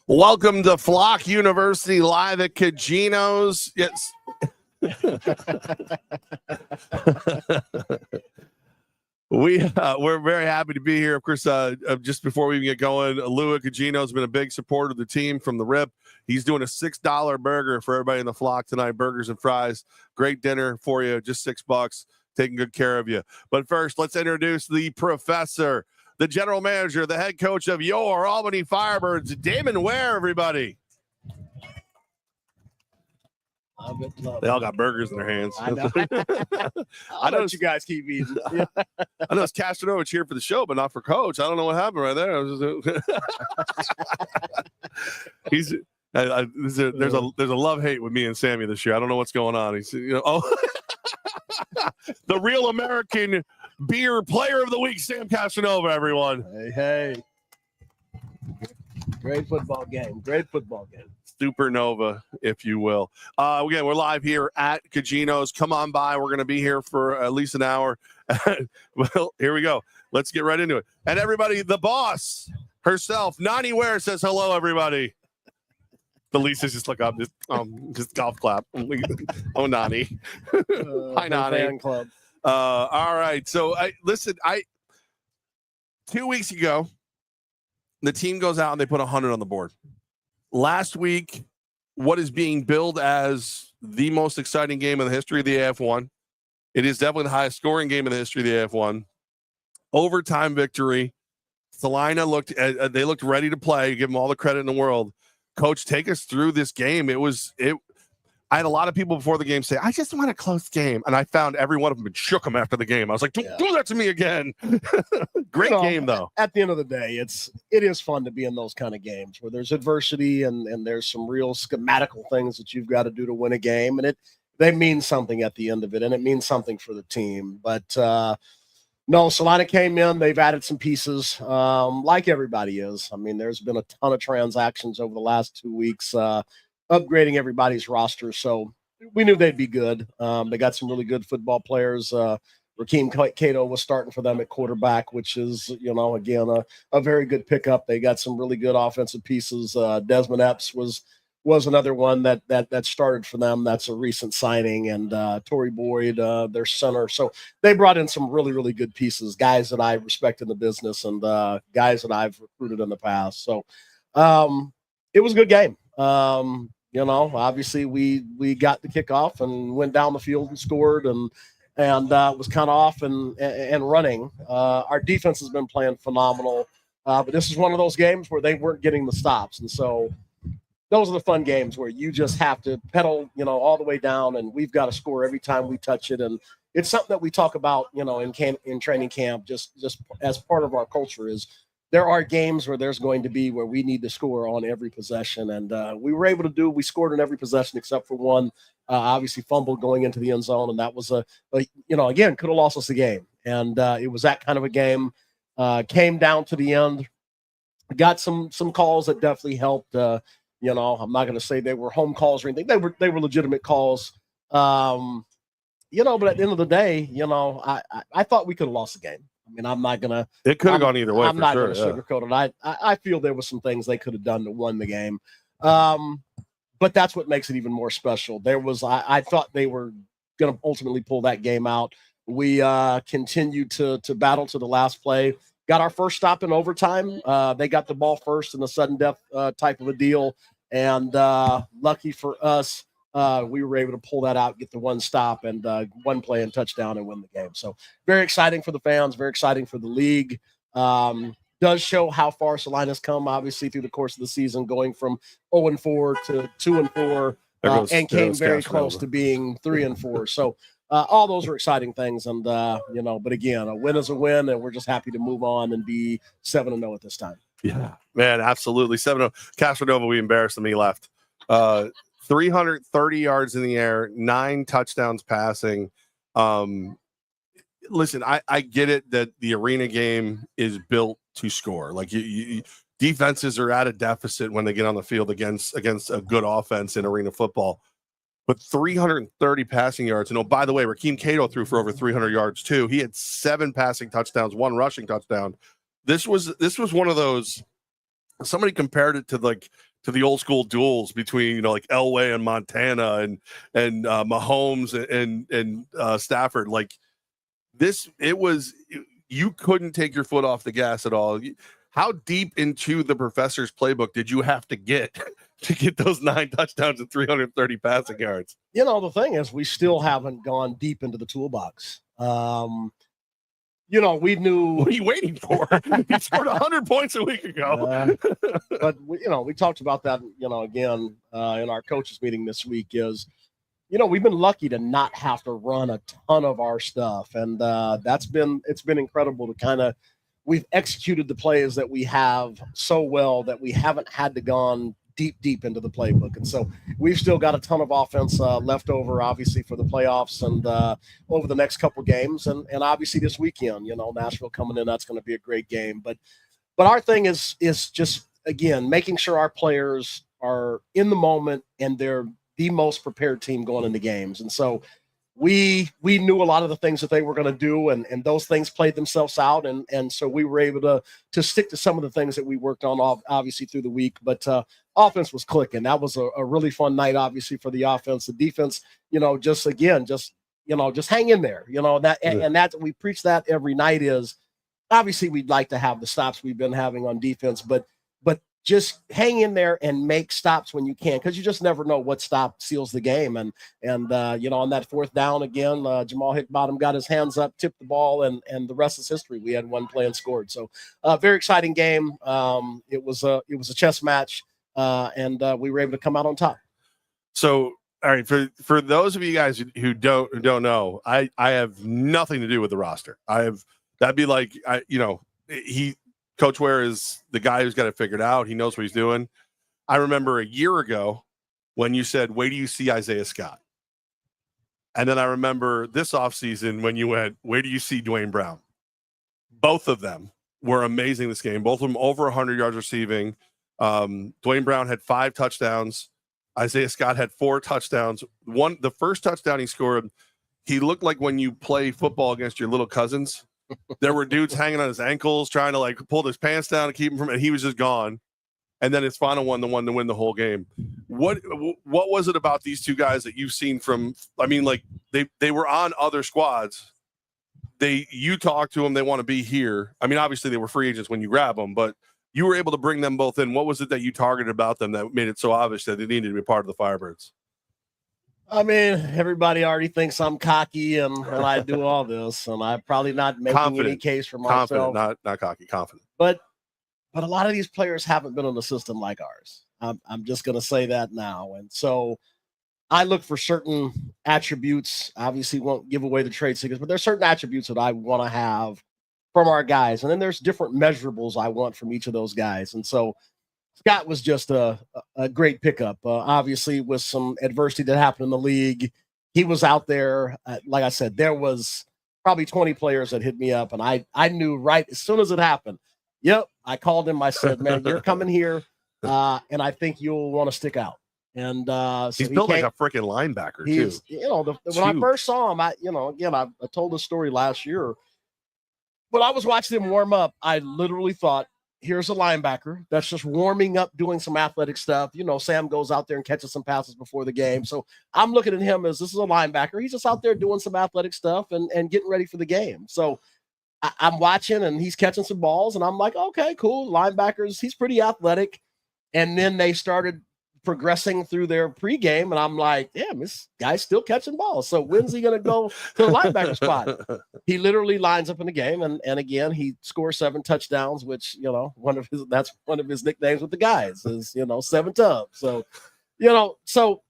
Welcome to Flock University live at Cugino's. Yes. We're very happy to be here. Of course, just before we even get going, Lou at Cugino has been a big supporter of the team from the rip. He's doing a $6 burger for everybody in the flock tonight, burgers and fries. Great dinner for you, just $6, taking good care of you. But first, let's introduce the professor, the general manager, the head coach of your Albany Firebirds, Damon Ware, everybody. They all got burgers in their hands. I know. I know you guys keep eating. I know it's Castanovich here for the show, but not for Coach. I don't know what happened right there. There's a love-hate with me and Sammy this year. I don't know what's going on. He's the real American beer player of the week, Sam Castanova, everyone. Hey. Great football game. Supernova, if you will. Again, we're live here at Cugino's. Come on by. We're going to be here for at least an hour. Well, here we go. Let's get right into it. And everybody, the boss herself, Nani Ware, says hello, everybody. The Lisa's just look up, just golf clap. Oh, Nani. Hi, Nani. Fan club. All right. So, listen, 2 weeks ago, the team goes out and they put 100 on the board. Last week, what is being billed as the most exciting game in the history of the AF1. It is definitely the highest scoring game in the history of the AF1. Overtime victory. Salina looked ready to play. Give them all the credit in the world. Coach, take us through this game. I had a lot of people before the game say, I just want a close game. And I found every one of them and shook them after the game. I was like, don't do that to me again. Great game, though. At the end of the day, it is fun to be in those kind of games where there's adversity and there's some real schematical things that you've got to do to win a game. And they mean something at the end of it, and it means something for the team. But no, Salina came in. They've added some pieces like everybody is. I mean, there's been a ton of transactions over the last 2 weeks, upgrading everybody's roster. So we knew they'd be good. They got some really good football players. Rakeem Cato was starting for them at quarterback, which is, again, a very good pickup. They got some really good offensive pieces. Desmond Epps was another one that started for them. That's a recent signing. And Torrey Boyd, their center. So they brought in some really, really good pieces, guys that I respect in the business and guys that I've recruited in the past. So it was a good game. Obviously we got the kickoff and went down the field and scored and was kind of off and running. Our defense has been playing phenomenal, but this is one of those games where they weren't getting the stops. And so those are the fun games where you just have to pedal, all the way down, and we've got to score every time we touch it. And it's something that we talk about, in training camp, just as part of our culture is there are games where there's going to be where we need to score on every possession. And we were able to we scored on every possession except for one, obviously fumbled going into the end zone. And that was again, could have lost us the game. And it was that kind of a game. Came down to the end, got some calls that definitely helped. I'm not going to say they were home calls or anything. They were legitimate calls. But at the end of the day, I thought we could have lost the game. I mean, I'm not gonna. It could have gone either way. I'm not gonna sugarcoat it. I feel there was some things they could have done to win the game, but that's what makes it even more special. I thought they were gonna ultimately pull that game out. We continued to battle to the last play. Got our first stop in overtime. They got the ball first in the sudden death type of a deal, and lucky for us. We were able to pull that out, get the one stop and one play and touchdown and win the game. So very exciting for the fans, very exciting for the league. Does show how far Salina's come, obviously, through the course of the season, going from 0-4 to 2-4, and came very close to being 3-4. So all those are exciting things. And, but again, a win is a win, and we're just happy to move on and be 7-0 at this time. Yeah, man, absolutely. 7-0. Castronova, we embarrassed him. He left. 330 yards in the air, 9 touchdowns passing. Listen, I get it that the arena game is built to score. Like defenses are at a deficit when they get on the field against a good offense in arena football. But 330 passing yards. And by the way, Rakeem Cato threw for over 300 yards too. He had 7 passing touchdowns, 1 rushing touchdown. This was one of those somebody compared it to the old school duels between like Elway and Montana and Mahomes and Stafford. Like this, you couldn't take your foot off the gas at all. How deep into the professor's playbook did you have to get to get those 9 touchdowns and 330 passing yards? The thing is, we still haven't gone deep into the toolbox. We knew. What are you waiting for? He scored 100 points a week ago. But we talked about that, again in our coaches meeting this week. Is we've been lucky to not have to run a ton of our stuff, and it's been incredible to kind of. We've executed the plays that we have so well that we haven't had to gone deep into the playbook. And so we've still got a ton of offense left over, obviously, for the playoffs and over the next couple games. And obviously this weekend, Nashville coming in, that's going to be a great game. But our thing is just, again, making sure our players are in the moment and they're the most prepared team going into games. And so we knew a lot of the things that they were going to do, and those things played themselves out. And so we were able to stick to some of the things that we worked on, obviously, through the week. But offense was clicking. That was a really fun night, obviously, for the offense. The defense, just hang in there. And that we preach that every night is obviously we'd like to have the stops we've been having on defense, but just hang in there and make stops when you can, because you just never know what stop seals the game. And on that 4th down again, Jamal Hickbottom got his hands up, tipped the ball, and the rest is history. We had one play and scored. So very exciting game. It was a chess match, and we were able to come out on top. So, all right, for those of you guys who don't know, I have nothing to do with the roster. That'd be like Coach Ware is the guy who's got it figured out. He knows what he's doing. I remember a year ago when you said, wait till you see Isaiah Scott. And then I remember this offseason when you went, wait till you see Dwayne Brown. Both of them were amazing this game. Both of them over 100 yards receiving. Dwayne Brown had 5 touchdowns. Isaiah Scott had 4 touchdowns. The first touchdown he scored, he looked like when you play football against your little cousins. There were dudes hanging on his ankles trying to pull his pants down to keep him from, and he was just gone. And then his final one, the one to win the whole game. What was it about these two guys that you've seen from? I mean, they were on other squads. You talk to them, they want to be here. I mean, obviously they were free agents when you grab them, but you were able to bring them both in. What was it that you targeted about them that made it so obvious that they needed to be part of the Firebirds? I mean, everybody already thinks I'm cocky and I do all this, and I'm probably not making any case for myself. Confident, not cocky, confident. But a lot of these players haven't been in a system like ours. I'm just going to say that now. And so I look for certain attributes. Obviously, won't give away the trade secrets, but there's certain attributes that I want to have from our guys. And then there's different measurables I want from each of those guys. And so Scott was just a great pickup. Obviously, with some adversity that happened in the league, he was out there. Like I said, there was probably 20 players that hit me up, and I knew right as soon as it happened. Yep, I called him. I said, "Man, you're coming here, and I think you'll want to stick out." And so he's built like a freaking linebacker too. When I first saw him, I told this story last year. When I was watching him warm up, I literally thought, here's a linebacker that's just warming up, doing some athletic stuff. Sam goes out there and catches some passes before the game. So I'm looking at him as this is a linebacker. He's just out there doing some athletic stuff and getting ready for the game. So I'm watching and he's catching some balls and I'm like, okay, cool. Linebackers, he's pretty athletic. And then they started progressing through their pregame, and I'm like, damn, this guy's still catching balls. So when's he going to go to the linebacker spot? He literally lines up in the game, and again, he scores 7 touchdowns, which, that's one of his nicknames with the guys is, 7 tubs. So, so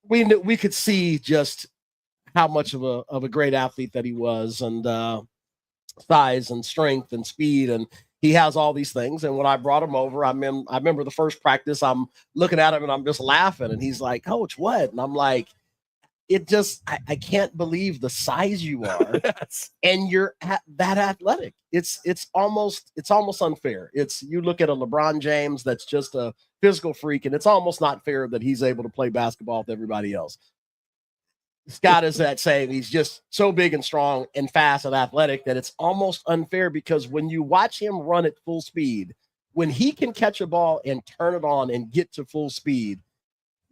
we knew, we could see just how much of a great athlete that he was, and size and strength and speed, and he has all these things. And when I brought him over, I remember the first practice, I'm looking at him and I'm just laughing. And he's like, Coach, what? And I'm like, I can't believe the size you are. Yes. And you're that athletic. It's almost unfair. You look at a LeBron James that's just a physical freak, and it's almost not fair that he's able to play basketball with everybody else. Scott is that saying he's just so big and strong and fast and athletic that it's almost unfair, because when you watch him run at full speed, when he can catch a ball and turn it on and get to full speed,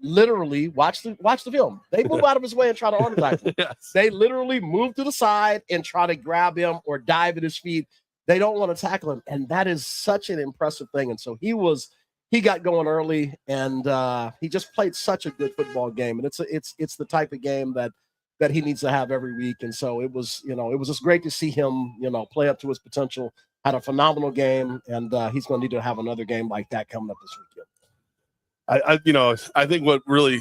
literally watch the film. They move out of his way and try to arm tackle him. Yes. They literally move to the side and try to grab him or dive at his feet. They don't want to tackle him, and that is such an impressive thing. And so he got going early, and he just played such a good football game. And it's the type of game that he needs to have every week. And so it was just great to see him, play up to his potential. Had a phenomenal game, and he's going to need to have another game like that coming up this weekend. I think what really,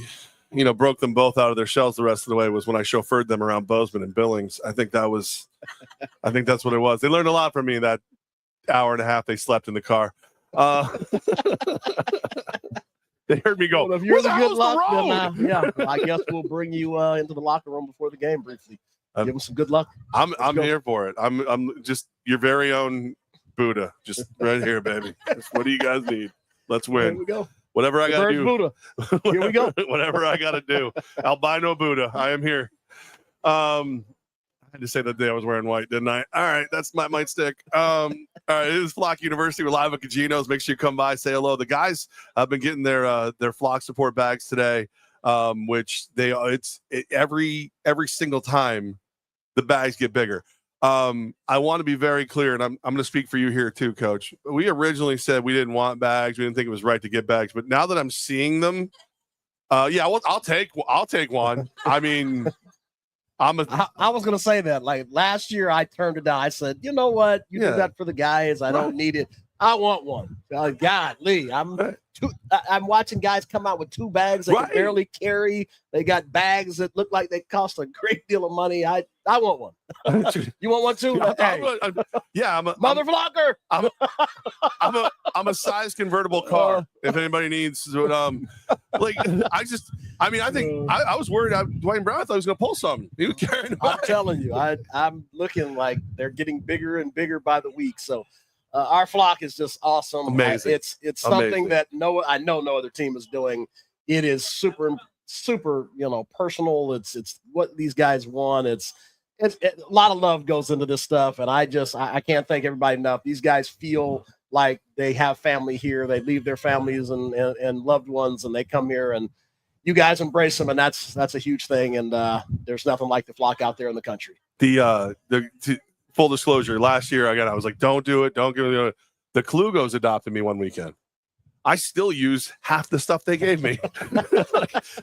broke them both out of their shells the rest of the way was when I chauffeured them around Bozeman and Billings. I think that's what it was. They learned a lot from me that hour and a half they slept in the car. They heard me go. Well, if you're the good luck, then I guess we'll bring you into the locker room before the game briefly. Give them some good luck. I'm here for it. I'm just your very own Buddha, just right here, baby. What do you guys need? Let's win. Here we go. Whatever I got to do. Buddha. Here we go. Whatever I got to do. Albino Buddha. I am here. I had to say that day I was wearing white, didn't I? All right. That might stick. All right. It is Flock University. We're live at Cugino's. Make sure you come by, say hello. The guys have been getting their Flock support bags today, which every single time the bags get bigger. I want to be very clear, and I'm going to speak for you here too, Coach. We originally said we didn't want bags. We didn't think it was right to get bags, but now that I'm seeing them, I'll take one. I mean, I was going to say that. Like last year, I turned it down. I said, you know what? You do that for the guys. I don't need it. I want one. Golly, I'm watching guys come out with 2 bags they can barely carry. They got bags that look like they cost a great deal of money. I want one. You want one too? I'm a mother flocker. I'm a size convertible car. If anybody needs, I think I was worried. Dwayne Brown, I thought he was going to pull something. He was carrying. I'm telling you, I'm looking like they're getting bigger and bigger by the week. So. Our flock is just awesome. Amazing. It's something that I know no other team is doing. It is super, personal. It's what these guys want. It's a lot of love goes into this stuff, and I can't thank everybody enough. These guys feel like they have family here. They leave their families and loved ones, and they come here, and you guys embrace them, and that's a huge thing. And there's nothing like the flock out there in the country. Full disclosure, last year, I was like, don't do it. Don't give it. The Klugos adopted me one weekend. I still use half the stuff they gave me.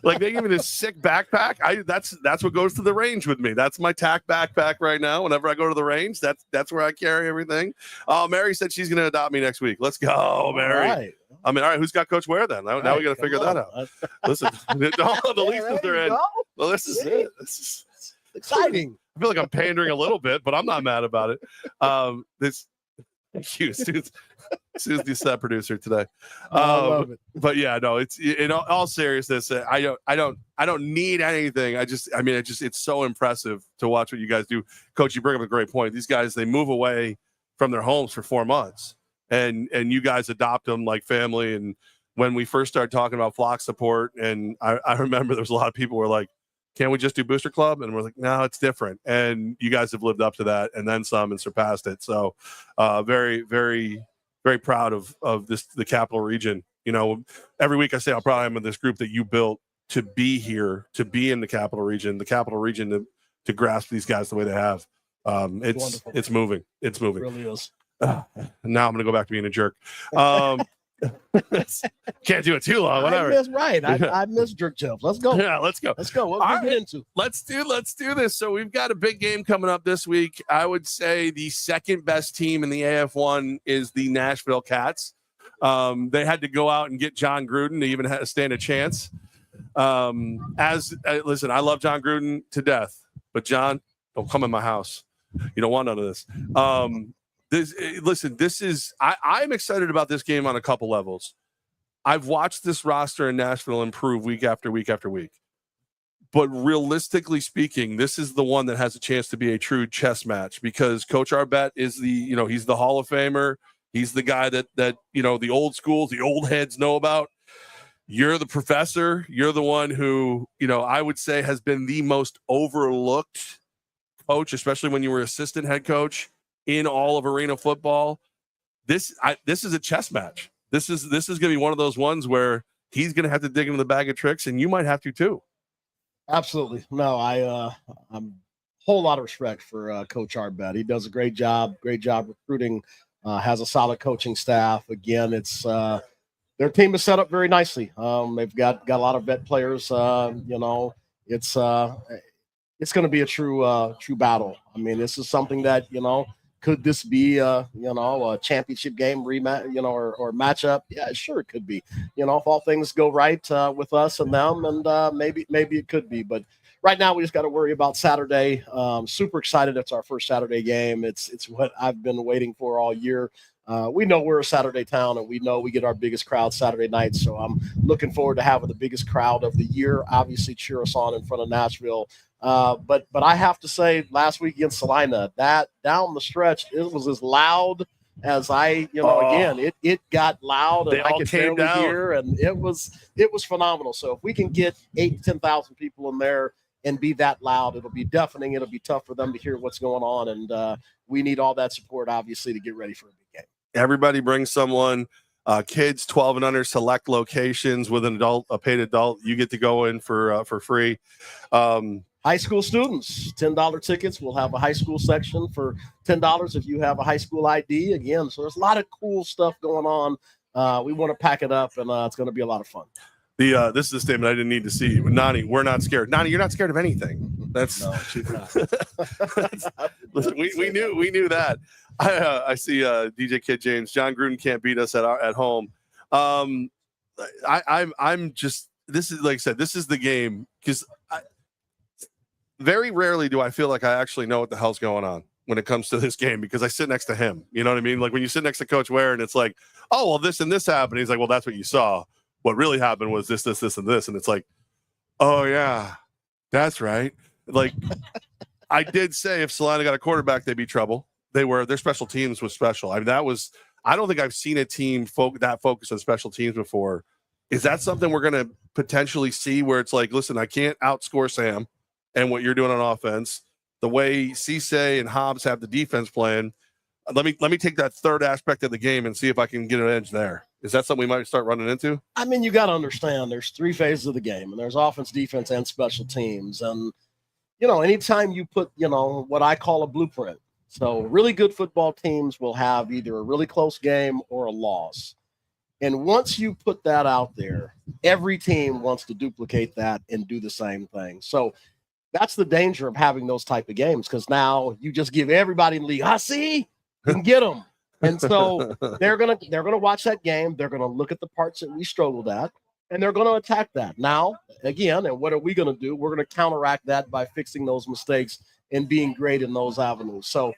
like they gave me this sick backpack. That's what goes to the range with me. That's my tack backpack right now. Whenever I go to the range, that's where I carry everything. Oh, Mary said she's going to adopt me next week. Let's go, Mary. All right. All right, who's got Coach Ware then? Now we got to figure that out. Listen, the leases are in. Well, this is it. This is exciting. I feel like I'm pandering a little bit, but I'm not mad about it. Sue's the set producer today. I love it. But yeah, no, it's in all seriousness. I don't need anything. It's so impressive to watch what you guys do. Coach, you bring up a great point. These guys, they move away from their homes for 4 months, and you guys adopt them like family. And when we first started talking about flock support, and I remember there was a lot of people who were like, can't we just do Booster Club? And we're like, no, it's different. And you guys have lived up to that and then some and surpassed it. So very, very, very proud of the Capital Region. Every week I say how proud I am of this group that you built to be here, to be in the Capital Region to grasp these guys the way they have. It's moving. It's moving. It really is. Now I'm going to go back to being a jerk. Can't do it too long. Whatever. I miss jerk jumps. Let's go. Yeah, let's go. What are we get into? Let's do this. So we've got a big game coming up this week. I would say the second best team in the AF1 is the Nashville Cats. They had to go out and get John Gruden to even stand a chance. Listen, I love John Gruden to death, but John, don't come in my house. You don't want none of this. I'm excited about this game on a couple levels. I've watched this roster in Nashville improve week after week after week. But realistically speaking, this is the one that has a chance to be a true chess match because Coach Arbette is he's the Hall of Famer. He's the guy that the old schools, the old heads know about. You're the professor. You're the one who, I would say has been the most overlooked coach, especially when you were assistant head coach in all of arena football. this is a chess match. This is going to be one of those ones where he's going to have to dig into the bag of tricks, and you might have to too. Absolutely. No, I'm whole lot of respect for Coach Arbet. He does a great job recruiting, has a solid coaching staff. Again, it's their team is set up very nicely. They've got a lot of vet players. It's going to be a true battle. I mean, this is something that, could this be a championship game rematch, or matchup? Yeah, sure it could be. If all things go right with us and them, and maybe it could be. But right now we just got to worry about Saturday. Super excited! It's our first Saturday game. It's what I've been waiting for all year. We know we're a Saturday town, and we know we get our biggest crowd Saturday night. So I'm looking forward to having the biggest crowd of the year. Obviously, cheer us on in front of Nashville. But I have to say, last week against Salina, that down the stretch, it was as loud as again, it got loud and I could barely hear, and it was phenomenal. So if we can get 8,000 to 10,000 people in there and be that loud, it'll be deafening. It'll be tough for them to hear what's going on, and we need all that support, obviously, to get ready for a big game. Everybody brings someone. Kids 12 and under, select locations with an adult, a paid adult. You get to go in for free. High school students, $10 tickets. We'll have a high school section for $10 if you have a high school ID. Again, so there's a lot of cool stuff going on. We want to pack it up, and it's going to be a lot of fun. This is a statement I didn't need to see. Nani, we're not scared. Nani, you're not scared of anything. That's no, she's not. Listen, we knew that. I see DJ Kid James. John Gruden can't beat us at home. I'm just, this is, like I said, this is the game, because very rarely do I feel like I actually know what the hell's going on when it comes to this game, because I sit next to him. You know what I mean? Like when you sit next to Coach Ware and it's like, oh, well, this and this happened. He's like, well, that's what you saw. What really happened was this, and this. And it's like, oh, yeah, that's right. Like, I did say if Salina got a quarterback, they'd be trouble. Their special teams was special. I mean, I don't think I've seen a team that focused on special teams before. Is that something we're going to potentially see where it's like, listen, I can't outscore Sam and what you're doing on offense, the way Cisse and Hobbs have the defense plan? Let me take that third aspect of the game and see if I can get an edge there. Is that something we might start running into? I mean, you got to understand there's three phases of the game, and there's offense, defense, and special teams. And, anytime you put, what I call a blueprint. So really good football teams will have either a really close game or a loss. And once you put that out there, every team wants to duplicate that and do the same thing. So that's the danger of having those type of games, because now you just give everybody in the league, see, you can get them. And so they're gonna watch that game. They're gonna look at the parts that we struggled at, and they're gonna attack that. Now, again, and what are we gonna do? We're gonna counteract that by fixing those mistakes and being great in those avenues. So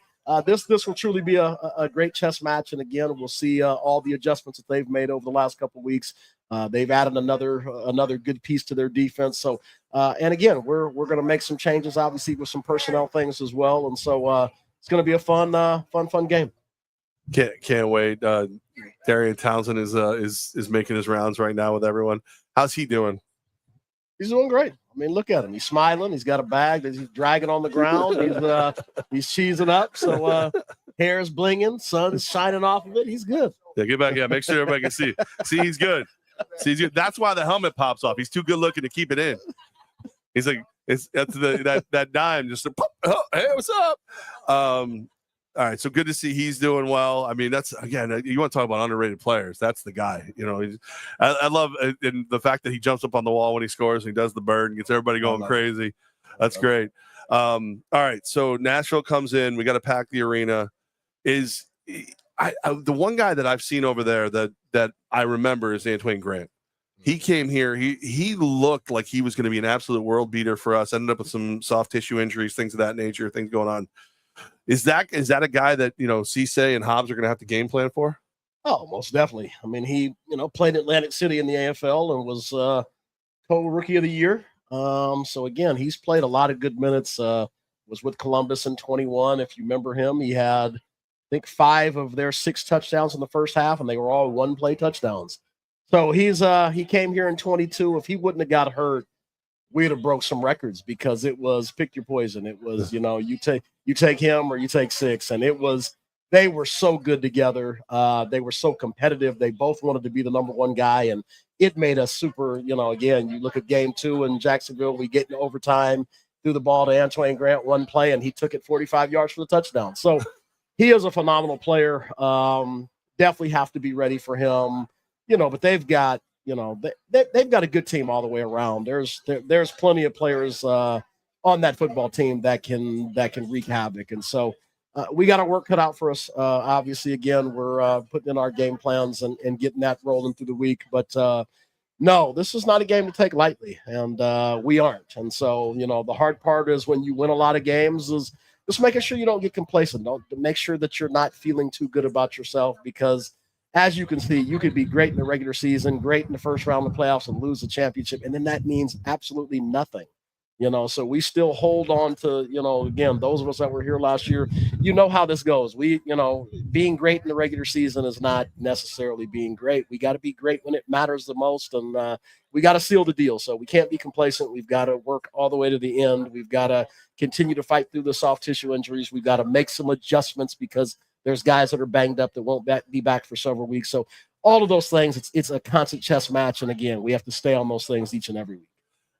this will truly be a great chess match. And again, we'll see all the adjustments that they've made over the last couple of weeks. They've added another good piece to their defense. So and again, we're gonna make some changes, obviously, with some personnel things as well. And so it's gonna be a fun game. Can't wait. Darian Townsend is making his rounds right now with everyone. How's he doing? He's doing great. I mean, look at him. He's smiling. He's got a bag that he's dragging on the ground. He's cheesing up. So hair's blinging, sun's shining off of it. He's good. Yeah, get back. Yeah, make sure everybody can see. See, he's good. See, he's good. That's why the helmet pops off. He's too good looking to keep it in. He's like, that's that dime just oh, hey, what's up? All right, so good to see he's doing well. I mean, that's, again, you want to talk about underrated players. That's the guy. I love and the fact that he jumps up on the wall when he scores and he does the bird and gets everybody going crazy. That's great. All right, so Nashville comes in. We got to pack the arena. The one guy that I've seen over there that I remember is Antoine Grant. He came here. He looked like he was going to be an absolute world beater for us. Ended up with some soft tissue injuries, things of that nature, things going on. Is that a guy that, Cisse and Hobbs are going to have to game plan for? Oh, most definitely. I mean, he, played Atlantic City in the AFL and was co-rookie of the year. So again, he's played a lot of good minutes. Was with Columbus in 21. If you remember him, he had, I think, 5 of their 6 touchdowns in the first half, and they were all one-play touchdowns. So he came here in 22. If he wouldn't have got hurt, we'd have broke some records, because it was pick your poison. It was, you take him or you take 6. And it was they were so good together. They were so competitive. They both wanted to be the number one guy, and it made us super. Again, you look at game 2 in Jacksonville, we get in overtime, threw the ball to Antoine Grant one play, and he took it 45 yards for the touchdown. So he is a phenomenal player. Definitely have to be ready for him. But they've got they've got a good team all the way around. There's plenty of players on that football team that can wreak havoc, and so we got our work cut out for us. Obviously, again, we're putting in our game plans and getting that rolling through the week. But no, this is not a game to take lightly, and we aren't. And so, the hard part is when you win a lot of games is just making sure you don't get complacent. Don't make sure that you're not feeling too good about yourself, because as you can see, you could be great in the regular season, great in the first round of the playoffs, and lose the championship, and then that means absolutely nothing. So we still hold on to, again, those of us that were here last year, how this goes. Being great in the regular season is not necessarily being great. We got to be great when it matters the most, and we got to seal the deal. So we can't be complacent. We've got to work all the way to the end. We've got to continue to fight through the soft tissue injuries. We've got to make some adjustments because there's guys that are banged up that won't be back for several weeks. So all of those things, it's a constant chess match. And again, we have to stay on those things each and every week.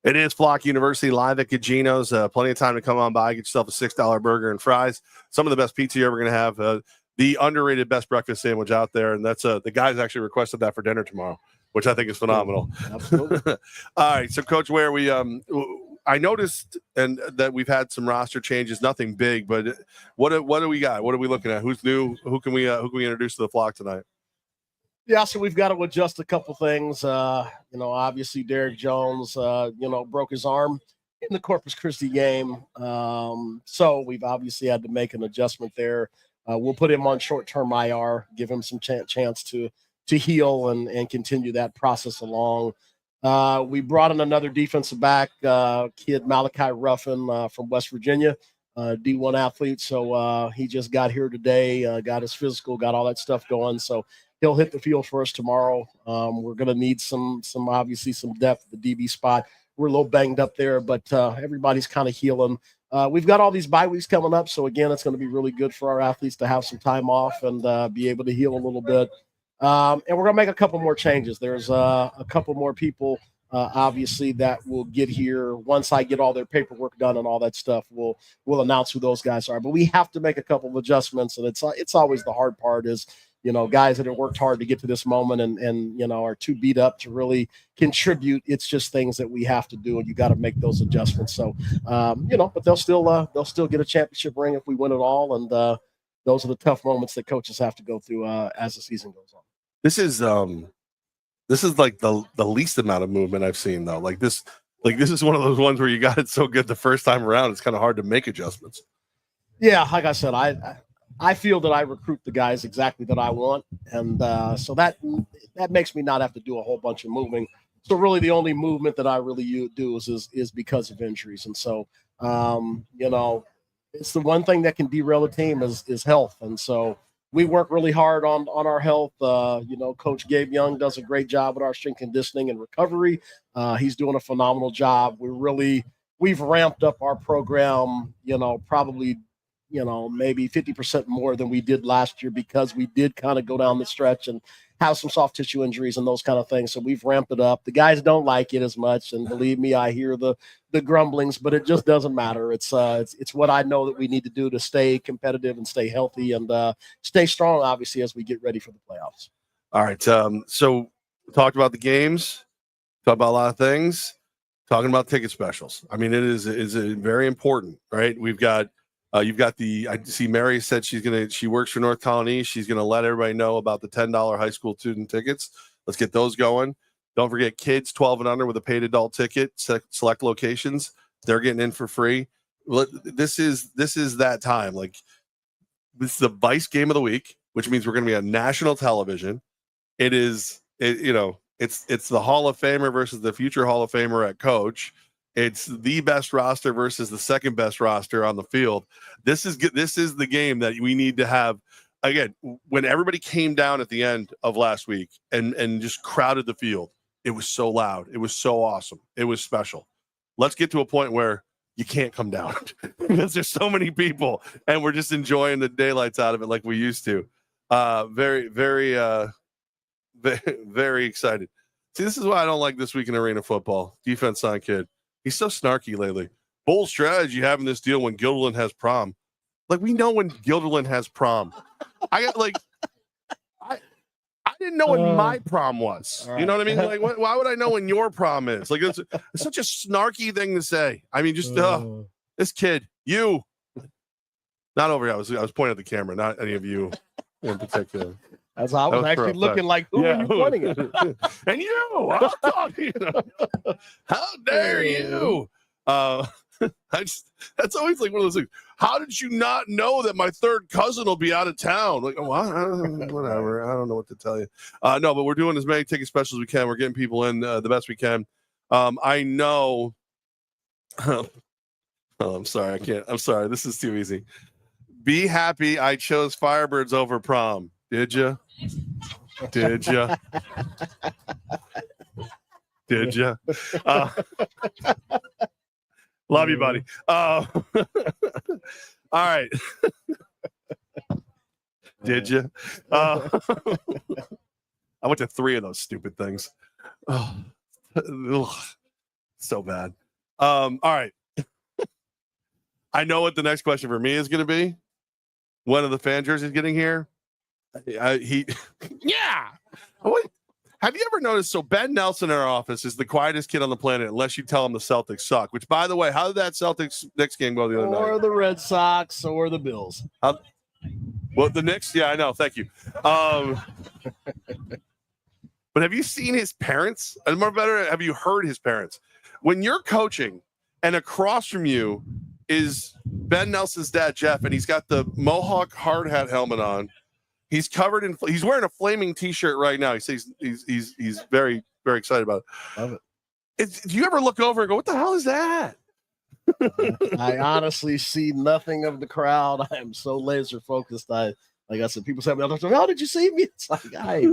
It is Flock University live at Cugino's. Plenty of time to come on by, get yourself a $6 burger and fries. Some of the best pizza you're ever going to have. The underrated best breakfast sandwich out there. And that's the guys actually requested that for dinner tomorrow, which I think is phenomenal. Absolutely. All right. So, Coach Ware, I noticed that we've had some roster changes, nothing big, but what do we got? What are we looking at? Who's new? Who can we introduce to the flock tonight? Yeah, so we've got to adjust a couple things. Obviously Derek Jones, broke his arm in the Corpus Christi game. So we've obviously had to make an adjustment there. We'll put him on short-term IR, give him some chance to heal and continue that process along. We brought in another defensive back, kid Malachi Ruffin from West Virginia, D1 athlete. So he just got here today, got his physical, got all that stuff going. So he'll hit the field for us tomorrow. We're going to need some obviously some depth at the DB spot. We're a little banged up there, but everybody's kind of healing. We've got all these bye weeks coming up. So again, it's going to be really good for our athletes to have some time off and be able to heal a little bit. And we're going to make a couple more changes. There's a couple more people, obviously, that will get here once I get all their paperwork done and all that stuff. We'll announce who those guys are. But we have to make a couple of adjustments, and it's always the hard part is, guys that have worked hard to get to this moment and are too beat up to really contribute. It's just things that we have to do, and you got to make those adjustments. So, but they'll still get a championship ring if we win it all, and those are the tough moments that coaches have to go through as the season goes on. This is like the least amount of movement I've seen though. Like this is one of those ones where you got it so good the first time around, it's kind of hard to make adjustments. Yeah, like I said, I feel that I recruit the guys exactly that I want, and so that makes me not have to do a whole bunch of moving. So really, the only movement that I really do is because of injuries, and so it's the one thing that can derail a team is health, and so we work really hard on our health. Coach Gabe Young does a great job with our strength conditioning and recovery. He's doing a phenomenal job. We've ramped up our program, probably, maybe 50% more than we did last year because we did kind of go down the stretch and have some soft tissue injuries and those kind of things. So we've ramped it up. The guys don't like it as much. And believe me, I hear the grumblings, but it just doesn't matter. It's what I know that we need to do to stay competitive and stay healthy and stay strong, obviously, as we get ready for the playoffs. All right. So we talked about the games, talked about a lot of things, talking about ticket specials. I mean, it is very important, right? We've got, you've got I see Mary said she works for North Colony. She's going to let everybody know about the $10 high school student tickets. Let's get those going. Don't forget kids 12 and under with a paid adult ticket, select locations. They're getting in for free. This is that time. Like, this is the Vice game of the week, which means we're going to be on national television. It's the Hall of Famer versus the future Hall of Famer at coach. It's the best roster versus the second best roster on the field. This is the game that we need to have. Again, when everybody came down at the end of last week and just crowded the field, it was so loud. It was so awesome. It was special. Let's get to a point where you can't come down because there's so many people and we're just enjoying the daylights out of it like we used to. Very, very, very excited. See, this is why I don't like this week in arena football. Defense sign kid. He's so snarky lately. Bold strategy having this deal when Gilderland has prom. Like, we know when Gilderland has prom. I got like, I didn't know what my prom was. Right. You know what I mean? Like, why would I know when your prom is? Like, it's such a snarky thing to say. I mean, just this kid, you, not over here. I was pointing at the camera, not any of you in particular. As I was actually looking like, who are you pointing at? And you, I'll talk, you know. How dare you? That's always like one of those things. How did you not know that my third cousin will be out of town? Like, oh, whatever. I don't know what to tell you. No, but we're doing as many ticket specials as we can. We're getting people in the best we can. I know. Oh, I'm sorry. I can't. I'm sorry. This is too easy. Be happy I chose Firebirds over prom. Did you? Did you? Did you? Love you, buddy. All right. Did you? I went to 3 of those stupid things. Oh, so bad. All right. I know what the next question for me is going to be. When are the fan jerseys getting here? Yeah. What? Have you ever noticed? So Ben Nelson in our office is the quietest kid on the planet, unless you tell him the Celtics suck. Which, by the way, how did that Celtics Knicks game go the other night? Or the Red Sox, or the Bills. Well, the Knicks. Yeah, I know. Thank you. But have you seen his parents? And more better, have you heard his parents? When you're coaching, and across from you is Ben Nelson's dad, Jeff, and he's got the Mohawk hard hat helmet on. He's covered in. He's wearing a flaming T-shirt right now. He says he's very, very excited about it. Love it. Do you ever look over and go, "What the hell is that?" I honestly see nothing of the crowd. I am so laser focused. Like I said, people say, "How did you see me?" It's like I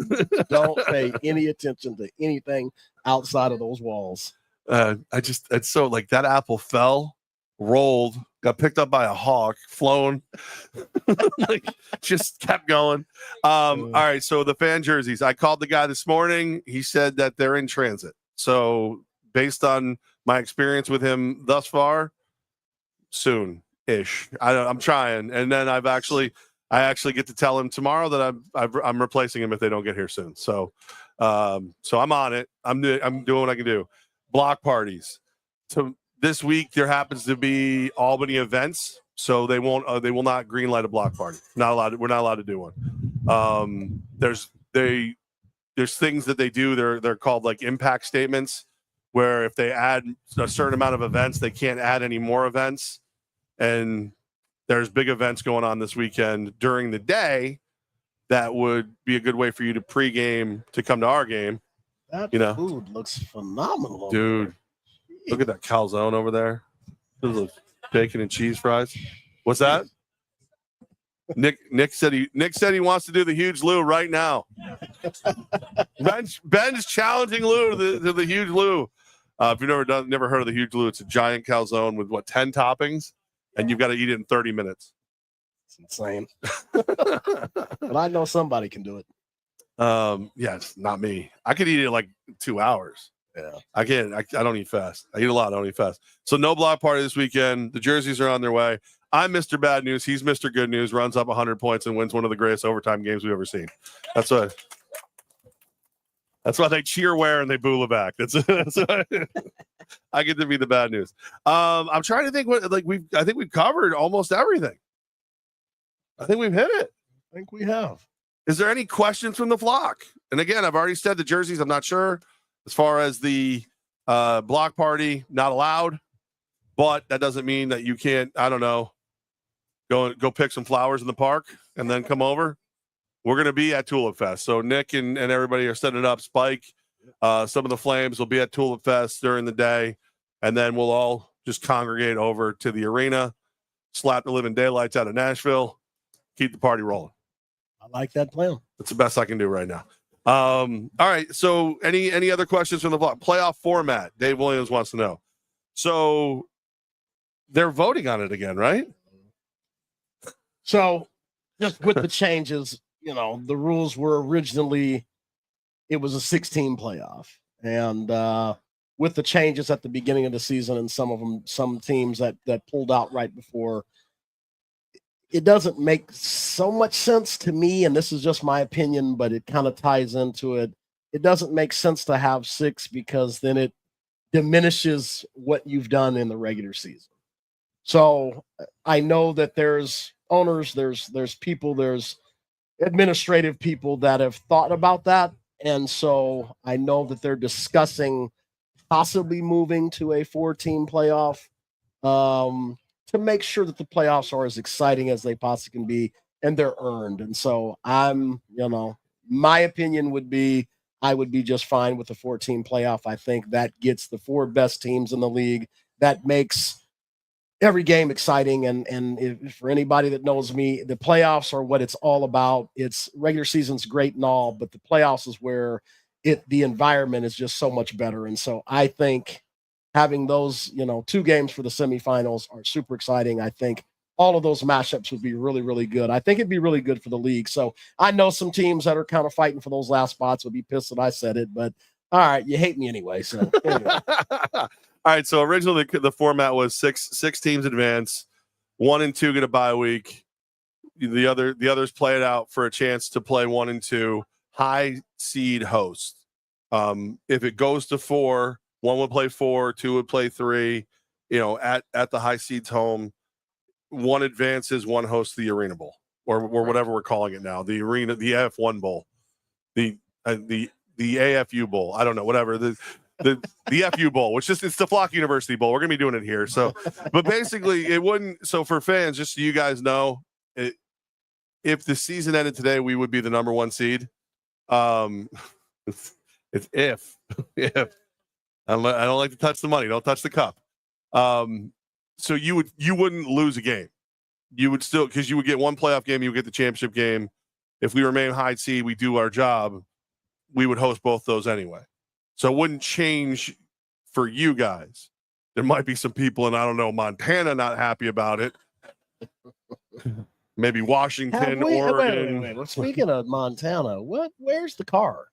don't pay any attention to anything outside of those walls. It's so like that apple fell, rolled, got picked up by a hawk, flown, like just kept going. All right. So the fan jerseys, I called the guy this morning. He said that they're in transit. So based on my experience with him thus far, soon-ish. I'm trying. And then I actually get to tell him tomorrow that I'm replacing him if they don't get here soon. So I'm on it. I'm doing what I can do. Block parties. So this week there happens to be Albany events, so they will not greenlight a block party. Not allowed. We're not allowed to do one. There's things that they do. They're called like impact statements, where if they add a certain amount of events, they can't add any more events. And there's big events going on this weekend during the day that would be a good way for you to pregame to come to our game. That food looks phenomenal, dude. Look at that calzone over there. Those bacon and cheese fries. What's that? Nick said he wants to do the huge Lou right now. Ben's challenging Lou to the huge Lou. If you've never heard of the huge Lou, it's a giant calzone with 10 toppings, and you've got to eat it in 30 minutes. It's insane. But I know somebody can do it. Yeah, it's not me. I could eat it in like 2 hours. Yeah, I can't. I don't eat fast. I eat a lot. I don't eat fast. So no block party this weekend. The jerseys are on their way. I'm Mr. Bad News. He's Mr. Good News. Runs up 100 points and wins one of the greatest overtime games we've ever seen. That's why they cheer where and they boo back. That's why I get to be the bad news. I'm trying to think I think we've covered almost everything. I think we've hit it. I think we have. Is there any questions from the flock? And again, I've already said the jerseys. I'm not sure. As far as the block party, not allowed, but that doesn't mean that you can't, I don't know, go pick some flowers in the park and then come over. We're going to be at Tulip Fest. So Nick and everybody are setting it up. Spike, some of the Flames will be at Tulip Fest during the day, and then we'll all just congregate over to the arena, slap the living daylights out of Nashville, keep the party rolling. I like that plan. That's the best I can do right now. All right. So any other questions from the vlog? Playoff format. Dave Williams wants to know. So they're voting on it again, right? So just with the changes, the rules were originally, it was a 16 playoff. And with the changes at the beginning of the season and some teams that pulled out right before, it doesn't make so much sense to me. And this is just my opinion, but it kind of ties into it. It doesn't make sense to have 6 because then it diminishes what you've done in the regular season. So I know that there's owners, there's people, there's administrative people that have thought about that. And so I know that they're discussing possibly moving to a 4-team playoff to make sure that the playoffs are as exciting as they possibly can be and they're earned. And so my opinion would be I would be just fine with the 14 playoff. I think that gets the 4 best teams in the league. That makes every game exciting. And if, for anybody that knows me, the playoffs are what it's all about. It's regular season's great and all, but the playoffs is where the environment is just so much better. And so I think having those, 2 games for the semifinals are super exciting. I think all of those matchups would be really, really good. I think it'd be really good for the league. So I know some teams that are kind of fighting for those last spots would be pissed that I said it, but all right, you hate me anyway. So anyway. All right. So originally the format was six teams advance, 1 and 2 get a bye week. The others play it out for a chance to play 1 and 2 high seed host. If it goes to 4, 1 would play 4, 2 would play 3. At the high seeds home, 1 advances, 1 hosts the Arena Bowl or whatever we're calling it now, the AF1 Bowl, the AFU Bowl. I don't know, whatever the FU Bowl, which it's the Flock University Bowl. We're gonna be doing it here. So, but basically, it wouldn't. So for fans, just so you guys know, if the season ended today, we would be the number 1 seed. It's if I don't like to touch the money. Don't touch the cup. So you wouldn't lose a game. You would still, because you would get 1 playoff game, you would get the championship game. If we remain high seed, we do our job, we would host both those anyway. So it wouldn't change for you guys. There might be some people in, I don't know, Montana not happy about it. Maybe Washington, Oregon. Wait. Well, speaking of Montana, where's the car?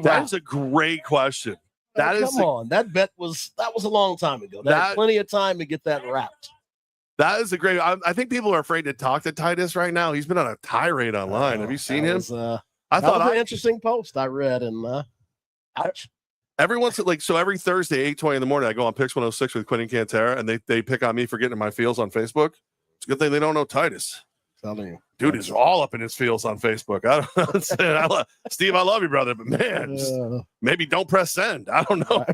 That's a great question. Come on. That bet was a long time ago. That had plenty of time to get that wrapped. That is a great. I think people are afraid to talk to Titus right now. He's been on a tirade online. Have you seen him? I thought an interesting post I read, and ouch. Every Thursday, 8:20 in the morning, I go on Pix 106 with Quentin Cantera, and they pick on me for getting in my feels on Facebook. It's a good thing they don't know Titus. Telling you, dude is all up in his feels on Facebook. I don't know. Steve, I love you, brother, but man, maybe don't press send. I don't know.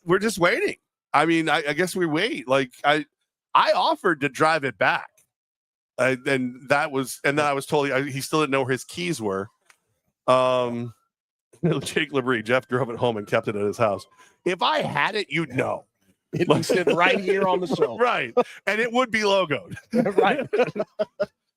We're just waiting. I mean, I guess we wait. Like I offered to drive it back, and then I was told he still didn't know where his keys were. Jake Labrie, Jeff drove it home and kept it at his house. If I had it, you'd know. It'd be sitting right here on the show. Right. And it would be logoed. Right.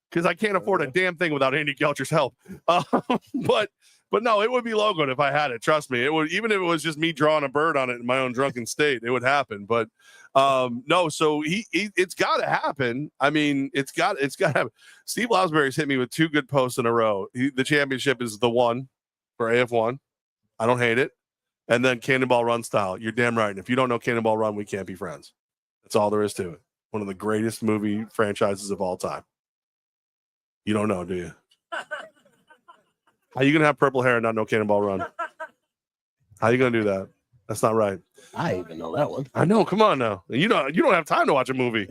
Because I can't afford a damn thing without Andy Gelcher's help. But no, it would be logoed if I had it. Trust me. It would, even if it was just me drawing a bird on it in my own drunken state, it would happen. But no, so it's got to happen. I mean, it's got to happen. Steve Losberry's hit me with 2 good posts in a row. The championship is the one for AF1. I don't hate it. And then Cannonball Run style. You're damn right. And if you don't know Cannonball Run, we can't be friends. That's all there is to it. One of the greatest movie franchises of all time. You don't know, do you? How you going to have purple hair and not know Cannonball Run? How you going to do that? That's not right. I even know that one. I know. Come on now. You don't have time to watch a movie.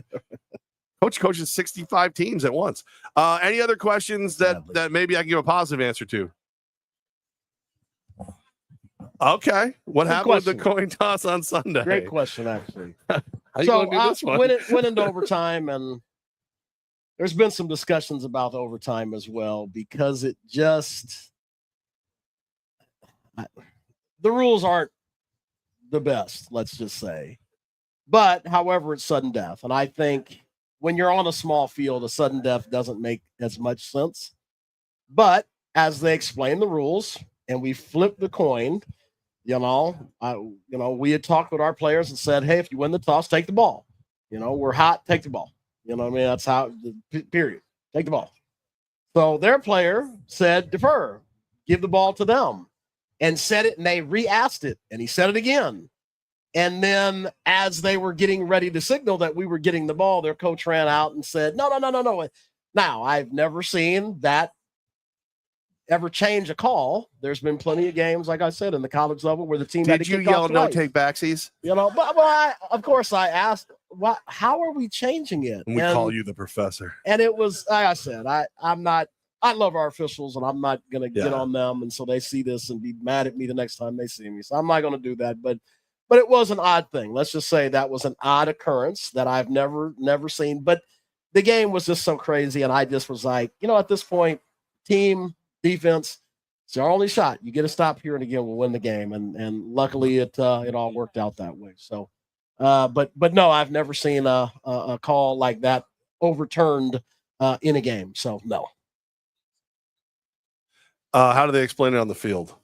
Coach coaches 65 teams at once. Any other questions that maybe I can give a positive answer to? Okay. What happened with the coin toss on Sunday? Great question, actually. How you going to do this one? Went into overtime, and there's been some discussions about overtime as well, because it just the rules aren't the best, let's just say. But, however, it's sudden death. And I think when you're on a small field, a sudden death doesn't make as much sense. But as they explain the rules and we flip the coin, we had talked with our players and said, hey, if you win the toss, take the ball. We're hot, take the ball. You know what I mean? That's how, period. Take the ball. So their player said, defer, give the ball to them, and said it, and they re-asked it, and he said it again. And then as they were getting ready to signal that we were getting the ball, their coach ran out and said, no. Now, I've never seen that ever change a call. There's been plenty of games, like I said, in the college level where the team had to kick off. Did you yell no take backsies? But of course I asked, how are we changing it? And we call you the professor. And it was, like I said, I love our officials, and I'm not going to get on them. And so they see this and be mad at me the next time they see me. So I'm not going to do that. But it was an odd thing. Let's just say that was an odd occurrence that I've never seen. But the game was just so crazy. And I just was like, at this point, team, defense, it's our only shot. You get a stop here and again, we'll win the game. And luckily it all worked out that way. So, but no, I've never seen a call like that overturned in a game. So no. How do they explain it on the field?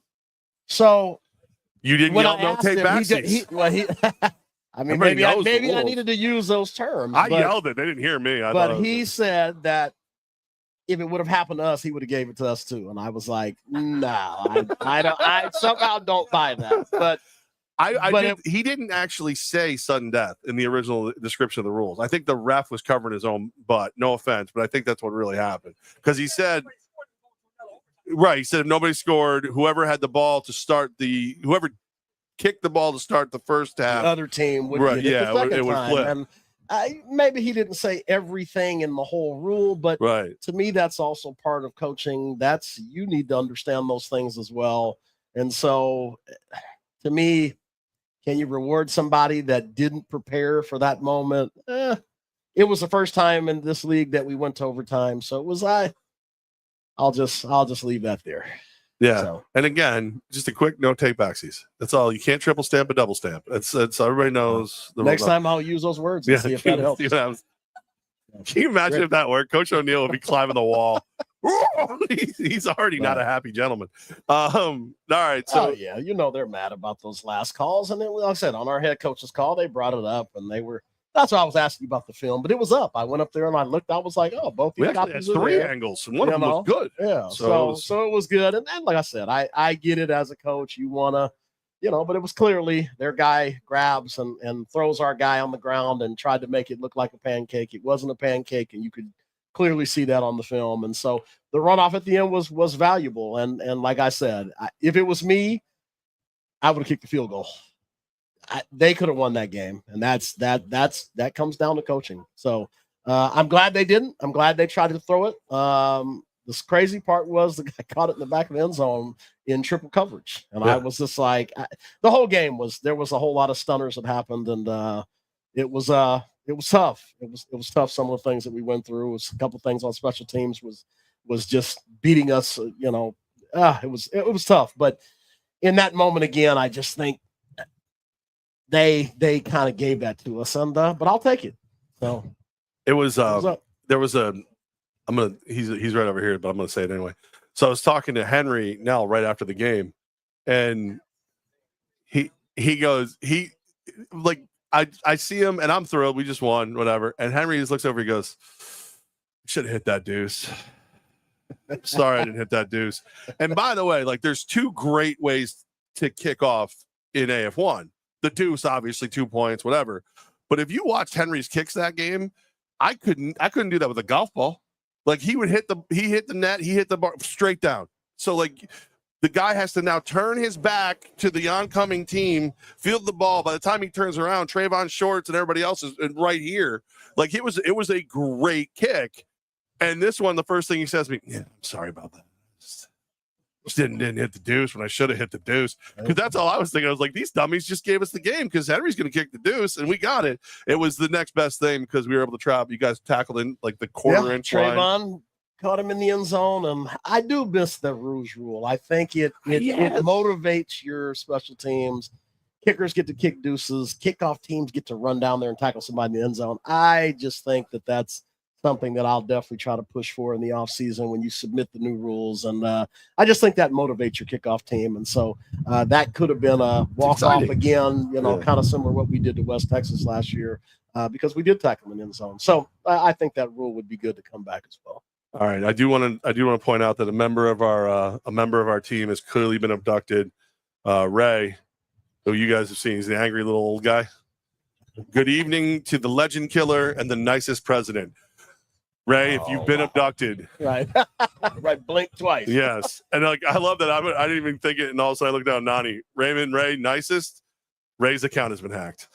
So you didn't yell no take backsies. I mean, maybe I needed to use those terms. I yelled it. They didn't hear me. But he said that if it would have happened to us, he would have gave it to us too. And I was like, no, I somehow don't buy that. But he didn't actually say sudden death in the original description of the rules. I think the ref was covering his own butt. No offense, but I think that's what really happened. Because he said, right, he said if nobody scored, whoever kicked the ball to start the first half, the other team would get it the second it would time. Flip. And maybe he didn't say everything in the whole rule, but to me, that's also part of coaching. You need to understand those things as well. And so, to me, can you reward somebody that didn't prepare for that moment? It was the first time in this league that we went to overtime, so it was I'll just leave that there. Yeah. So. And again, just a quick no take backsies. That's all. You can't triple stamp a double stamp. It's everybody knows. Next time I'll use those words and see if that helps. Can you imagine if that worked? Coach O'Neill would be climbing the wall. He's already not a happy gentleman. All right. So they're mad about those last calls. And then, like I said, on our head coach's call, they brought it up and that's why I was asking you about the film, but it was up. I went up there and I looked. I was like, "Oh, both these copies are three there. angles, and one of them was good." Yeah, so it was good. And like I said, I get it as a coach. You wanna, but it was clearly their guy grabs and throws our guy on the ground and tried to make it look like a pancake. It wasn't a pancake, and you could clearly see that on the film. And so the runoff at the end was valuable. And like I said, if it was me, I would have kicked the field goal. They could have won that game, and that comes down to coaching. So I'm glad they didn't. I'm glad they tried to throw it. This crazy part was the guy caught it in the back of the end zone in triple coverage, and I was just like, the whole game there was a whole lot of stunners that happened, and it was tough. It was tough. Some of the things that we went through was a couple things on special teams was just beating us. It was tough. But in that moment again, I just think. They kind of gave that to us, but I'll take it. So it was there was he's right over here, but I'm gonna say it anyway. So I was talking to Henry Nell right after the game, and he goes, I see him and I'm thrilled, we just won, whatever. And Henry just looks over, he goes, should have hit that deuce. Sorry I didn't hit that deuce. And by the way, there's two great ways to kick off in AF1. The deuce, obviously 2 points, whatever. But if you watched Henry's kicks that game, I couldn't do that with a golf ball. He hit the net, he hit the bar straight down. So the guy has to now turn his back to the oncoming team, field the ball. By the time he turns around, Trayvon Shorts and everybody else is right here. It was a great kick. And this one, the first thing he says to me, I'm sorry about that. Just didn't hit the deuce when I should have hit the deuce, because that's all I was thinking. I was like, these dummies just gave us the game because Henry's going to kick the deuce, and we got it. It was the next best thing because we were able to trap. You guys tackled in the quarter-inch line. Trayvon caught him in the end zone, and I do miss the Rouge rule. I think it motivates your special teams. Kickers get to kick deuces. Kickoff teams get to run down there and tackle somebody in the end zone. I just think that's something that I'll definitely try to push for in the off season when you submit the new rules. And I just think that motivates your kickoff team. And so that could have been a walk off again, kind of similar to what we did to West Texas last year because we did tackle them in end zone. So I think that rule would be good to come back as well. All right, I do want to point out that a member of our team has clearly been abducted. Ray, who you guys have seen, he's the angry little old guy. Good evening to the legend killer and the nicest president. Ray, if you've been abducted. Right. Right, blink twice. Yes. And I love that. I didn't even think it. And all of a sudden I looked down, Nani, Raymond, Ray, nicest. Ray's account has been hacked.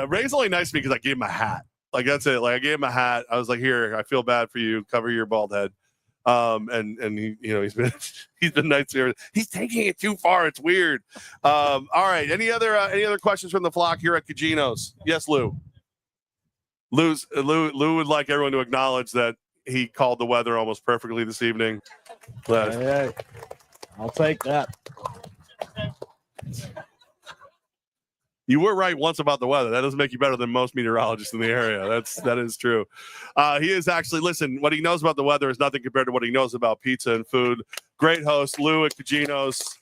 Ray's only nice to me because I gave him a hat. Like, that's it. Like, I gave him a hat. I was like, here, I feel bad for you. Cover your bald head. And he, he's been nice to me. He's taking it too far. It's weird. All right. Any other questions from the flock here at Cugino's? Yes, Lou. Lou would like everyone to acknowledge that he called the weather almost perfectly this evening. Hey, I'll take that. You were right once about the weather. That doesn't make you better than most meteorologists in the area. That is true. He is actually, listen, what he knows about the weather is nothing compared to what he knows about pizza and food. Great host, Lou at Cugino's.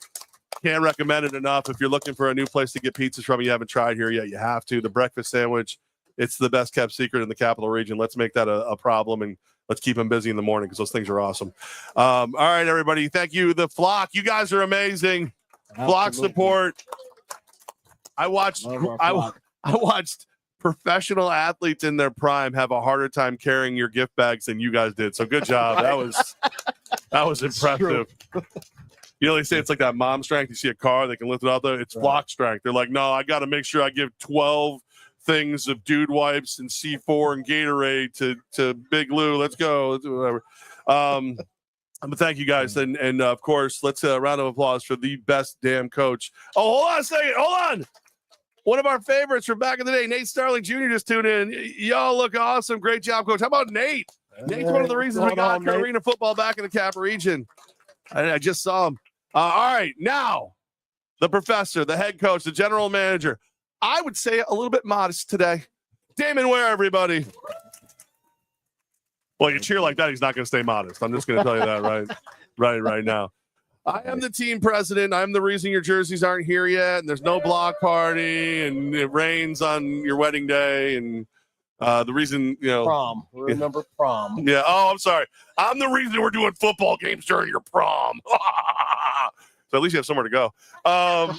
Can't recommend it enough. If you're looking for a new place to get pizzas from, you haven't tried here yet, you have to. The breakfast sandwich, it's the best kept secret in the capital region. Let's make that a problem, and let's keep them busy in the morning because those things are awesome. All right, everybody. Thank you. The flock, you guys are amazing. Absolutely. Flock support. I watched professional athletes in their prime have a harder time carrying your gift bags than you guys did. So good job. That was impressive. They say it's like that mom strength. You see a car, they can lift it out there. It's flock strength. They're like, no, I got to make sure I give 12 things of dude wipes and C4 and Gatorade to Big Lou. Let's go. Let's do whatever. But thank you guys. And of course, let's a round of applause for the best damn coach. Oh, hold on a second. Hold on. One of our favorites from back in the day, Nate Starling Jr. just tuned in. Y'all look awesome. Great job, coach. How about Nate? Nate's one of the reasons we got arena football back in the Cap region. I just saw him. All right. Now, the professor, the head coach, the general manager. I would say a little bit modest today. Damon Ware, everybody. Well, you cheer like that, he's not going to stay modest. I'm just going to tell you that right now. I am the team president. I'm the reason your jerseys aren't here yet, and there's no block party, and it rains on your wedding day, and the reason, prom. Remember prom. Yeah. Oh, I'm sorry. I'm the reason we're doing football games during your prom. So at least you have somewhere to go. God,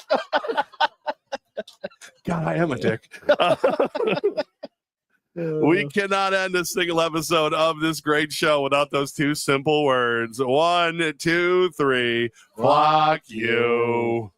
I am a dick. We cannot end a single episode of this great show without those two simple words. 1, 2, 3. Flock you.